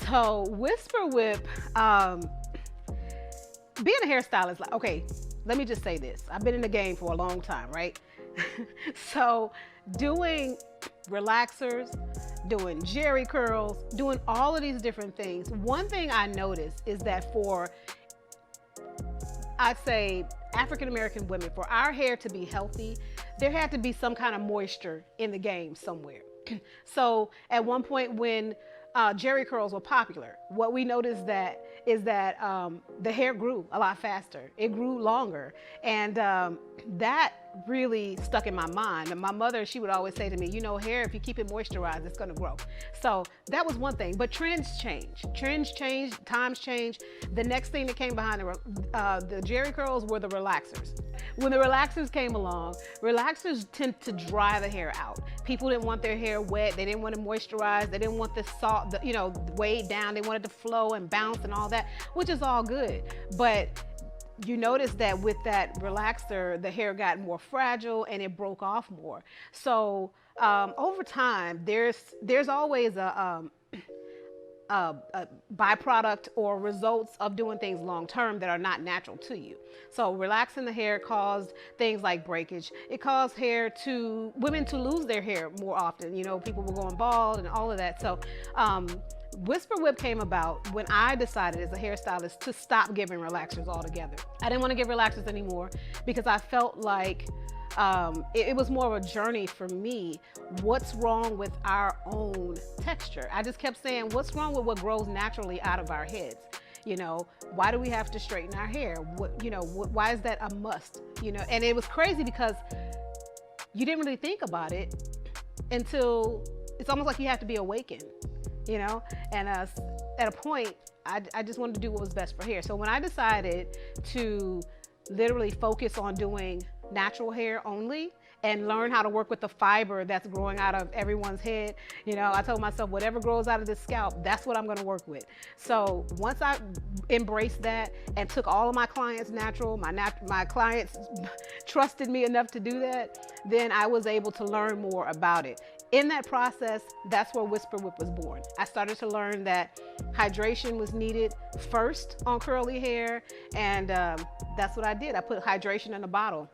So Whisper Whip, being a hairstylist, like, okay, let me just say this. I've been in the game for a long time, right? So doing relaxers, doing jerry curls, doing all of these different things. One thing I noticed is that for, I'd say, African American women, for our hair to be healthy, there had to be some kind of moisture in the game somewhere. So at one point when jerry curls were popular, what we noticed that is that the hair grew a lot faster. It grew longer, and that really stuck in my mind. And my mother, she would always say to me, you know, hair, if you keep it moisturized, it's gonna grow. So that was one thing, but trends change. Trends change, times change. The next thing that came behind the jerry curls were the relaxers. When the relaxers came along, relaxers tend to dry the hair out. People didn't want their hair wet. They didn't want to moisturize. They didn't want the salt, you know, weighed down. They wanted to flow and bounce and all that, which is all good. But you notice that with that relaxer, the hair got more fragile and it broke off more. So over time, there's always a byproduct or results of doing things long term that are not natural to you. So relaxing the hair caused things like breakage. It caused women to lose their hair more often. You know, people were going bald and all of that. So Whisper Whip came about when I decided as a hairstylist to stop giving relaxers altogether. I didn't want to give relaxers anymore because I felt like it was more of a journey for me. What's wrong with our own texture? I just kept saying, what's wrong with what grows naturally out of our heads? You know, why do we have to straighten our hair? Why is that a must? You know, and it was crazy because you didn't really think about it until it's almost like you have to be awakened, you know? And at a point, I just wanted to do what was best for hair. So when I decided to literally focus on doing natural hair only and learn how to work with the fiber that's growing out of everyone's head, you know, I told myself, whatever grows out of the scalp, that's what I'm going to work with. So once I embraced that and took all of my clients natural, my clients trusted me enough to do that, then I was able to learn more about it. In that process, that's where Whisper Whip was born. I started to learn that hydration was needed first on curly hair, and that's what I did. I put hydration in a bottle.